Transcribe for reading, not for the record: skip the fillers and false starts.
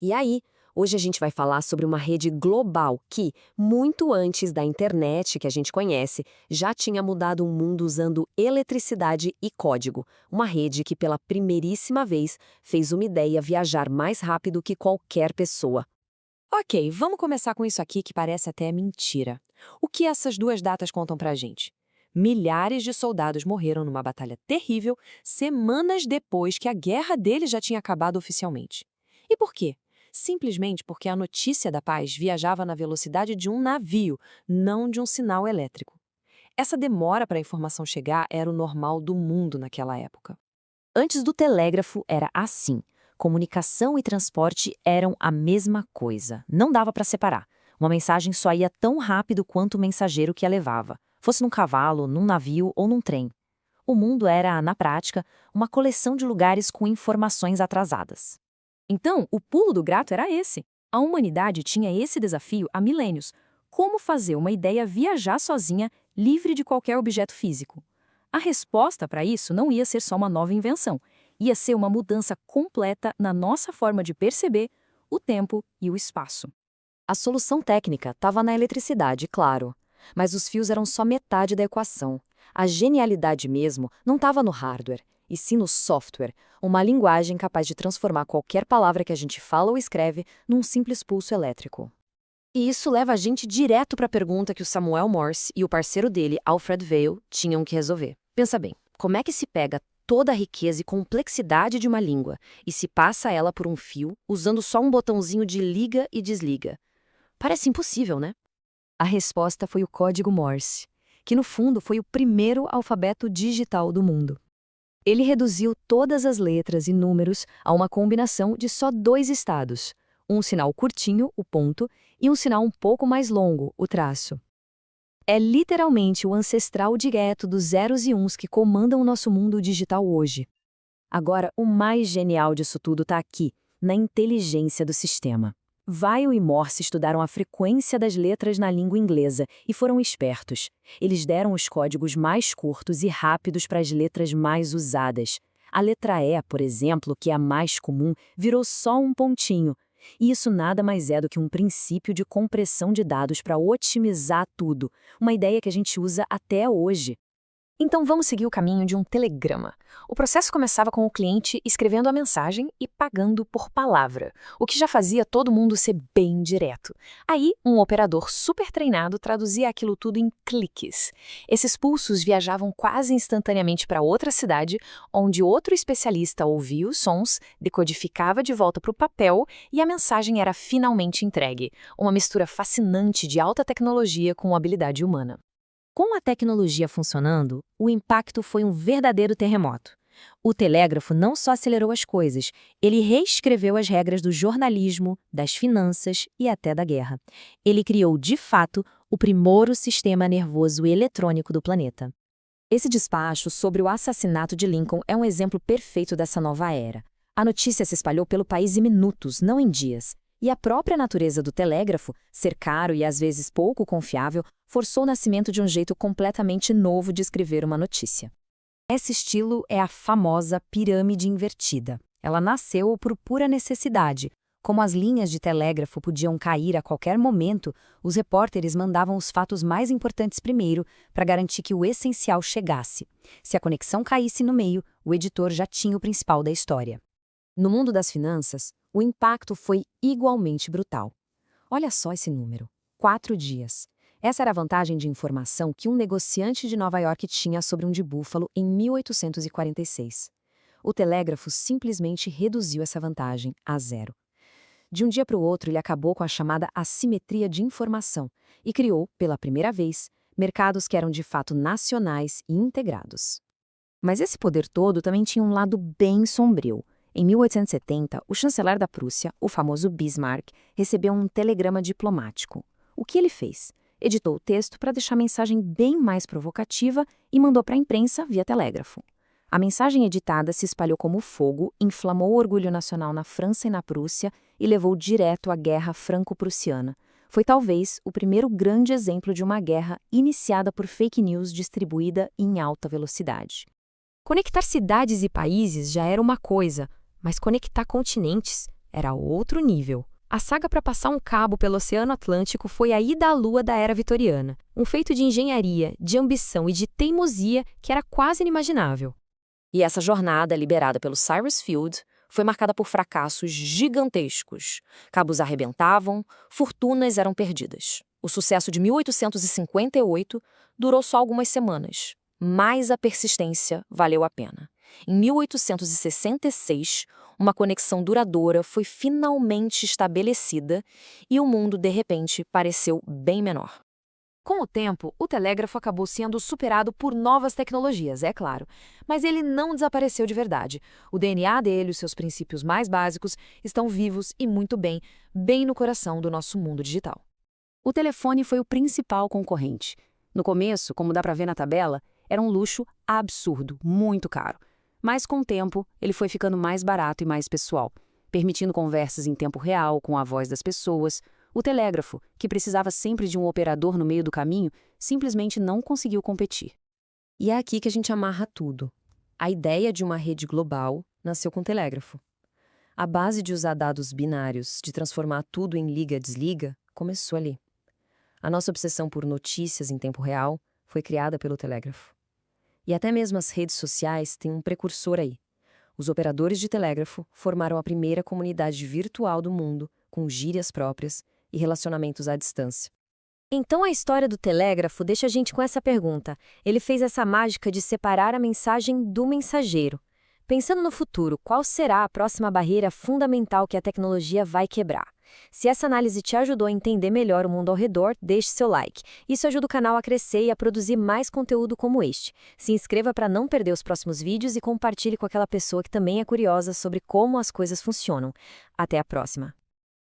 E aí, hoje a gente vai falar sobre uma rede global que, muito antes da internet que a gente conhece, já tinha mudado o mundo usando eletricidade e código. Uma rede que, pela primeiríssima vez, fez uma ideia viajar mais rápido que qualquer pessoa. Ok, vamos começar com isso aqui que parece até mentira. O que essas duas datas contam pra gente? Milhares de soldados morreram numa batalha terrível semanas depois que a guerra deles já tinha acabado oficialmente. E por quê? Simplesmente porque a notícia da paz viajava na velocidade de um navio, não de um sinal elétrico. Essa demora para a informação chegar era o normal do mundo naquela época. Antes do telégrafo era assim. Comunicação e transporte eram a mesma coisa. Não dava para separar. Uma mensagem só ia tão rápido quanto o mensageiro que a levava, fosse num cavalo, num navio ou num trem. O mundo era, na prática, uma coleção de lugares com informações atrasadas. Então, o pulo do gato era esse. A humanidade tinha esse desafio há milênios: como fazer uma ideia viajar sozinha, livre de qualquer objeto físico. A resposta para isso não ia ser só uma nova invenção, ia ser uma mudança completa na nossa forma de perceber o tempo e o espaço. A solução técnica estava na eletricidade, claro, mas os fios eram só metade da equação. A genialidade mesmo não estava no hardware, e sim no software, uma linguagem capaz de transformar qualquer palavra que a gente fala ou escreve num simples pulso elétrico. E isso leva a gente direto para a pergunta que o Samuel Morse e o parceiro dele, Alfred Vail, tinham que resolver. Pensa bem, como é que se pega toda a riqueza e complexidade de uma língua e se passa ela por um fio usando só um botãozinho de liga e desliga? Parece impossível, né? A resposta foi o código Morse, que no fundo foi o primeiro alfabeto digital do mundo. Ele reduziu todas as letras e números a uma combinação de só dois estados, um sinal curtinho, o ponto, e um sinal um pouco mais longo, o traço. É literalmente o ancestral direto dos zeros e uns que comandam o nosso mundo digital hoje. Agora, o mais genial disso tudo está aqui, na inteligência do sistema. Vail e Morse estudaram a frequência das letras na língua inglesa e foram espertos. Eles deram os códigos mais curtos e rápidos para as letras mais usadas. A letra E, por exemplo, que é a mais comum, virou só um pontinho. E isso nada mais é do que um princípio de compressão de dados para otimizar tudo, uma ideia que a gente usa até hoje. Então vamos seguir o caminho de um telegrama. O processo começava com o cliente escrevendo a mensagem e pagando por palavra, o que já fazia todo mundo ser bem direto. Aí, um operador super treinado traduzia aquilo tudo em cliques. Esses pulsos viajavam quase instantaneamente para outra cidade, onde outro especialista ouvia os sons, decodificava de volta para o papel e a mensagem era finalmente entregue. Uma mistura fascinante de alta tecnologia com habilidade humana. Com a tecnologia funcionando, o impacto foi um verdadeiro terremoto. O telégrafo não só acelerou as coisas, ele reescreveu as regras do jornalismo, das finanças e até da guerra. Ele criou, de fato, o primeiro sistema nervoso eletrônico do planeta. Esse despacho sobre o assassinato de Lincoln é um exemplo perfeito dessa nova era. A notícia se espalhou pelo país em minutos, não em dias. E a própria natureza do telégrafo, ser caro e às vezes pouco confiável, forçou o nascimento de um jeito completamente novo de escrever uma notícia. Esse estilo é a famosa pirâmide invertida. Ela nasceu por pura necessidade. Como as linhas de telégrafo podiam cair a qualquer momento, os repórteres mandavam os fatos mais importantes primeiro para garantir que o essencial chegasse. Se a conexão caísse no meio, o editor já tinha o principal da história. No mundo das finanças, o impacto foi igualmente brutal. Olha só esse número: 4 dias. Essa era a vantagem de informação que um negociante de Nova York tinha sobre um de Búfalo em 1846. O telégrafo simplesmente reduziu essa vantagem a zero. De um dia para o outro, ele acabou com a chamada assimetria de informação e criou, pela primeira vez, mercados que eram de fato nacionais e integrados. Mas esse poder todo também tinha um lado bem sombrio. Em 1870, o chanceler da Prússia, o famoso Bismarck, recebeu um telegrama diplomático. O que ele fez? Editou o texto para deixar a mensagem bem mais provocativa e mandou para a imprensa via telégrafo. A mensagem editada se espalhou como fogo, inflamou o orgulho nacional na França e na Prússia e levou direto à Guerra Franco-Prussiana. Foi talvez o primeiro grande exemplo de uma guerra iniciada por fake news distribuída em alta velocidade. Conectar cidades e países já era uma coisa, mas conectar continentes, era outro nível. A saga para passar um cabo pelo Oceano Atlântico foi a ida à Lua da era vitoriana, um feito de engenharia, de ambição e de teimosia que era quase inimaginável. E essa jornada, liderada pelo Cyrus Field, foi marcada por fracassos gigantescos. Cabos arrebentavam, fortunas eram perdidas. O sucesso de 1858 durou só algumas semanas, mas a persistência valeu a pena. Em 1866, uma conexão duradoura foi finalmente estabelecida e o mundo, de repente, pareceu bem menor. Com o tempo, o telégrafo acabou sendo superado por novas tecnologias, é claro, mas ele não desapareceu de verdade. O DNA dele, os seus princípios mais básicos, estão vivos e muito bem no coração do nosso mundo digital. O telefone foi o principal concorrente. No começo, como dá para ver na tabela, era um luxo absurdo, muito caro. Mas com o tempo, ele foi ficando mais barato e mais pessoal, permitindo conversas em tempo real com a voz das pessoas. O telégrafo, que precisava sempre de um operador no meio do caminho, simplesmente não conseguiu competir. E é aqui que a gente amarra tudo. A ideia de uma rede global nasceu com o telégrafo. A base de usar dados binários, de transformar tudo em liga-desliga, começou ali. A nossa obsessão por notícias em tempo real foi criada pelo telégrafo. E até mesmo as redes sociais têm um precursor aí. Os operadores de telégrafo formaram a primeira comunidade virtual do mundo, com gírias próprias e relacionamentos à distância. Então a história do telégrafo deixa a gente com essa pergunta. Ele fez essa mágica de separar a mensagem do mensageiro. Pensando no futuro, qual será a próxima barreira fundamental que a tecnologia vai quebrar? Se essa análise te ajudou a entender melhor o mundo ao redor, deixe seu like. Isso ajuda o canal a crescer e a produzir mais conteúdo como este. Se inscreva para não perder os próximos vídeos e compartilhe com aquela pessoa que também é curiosa sobre como as coisas funcionam. Até a próxima!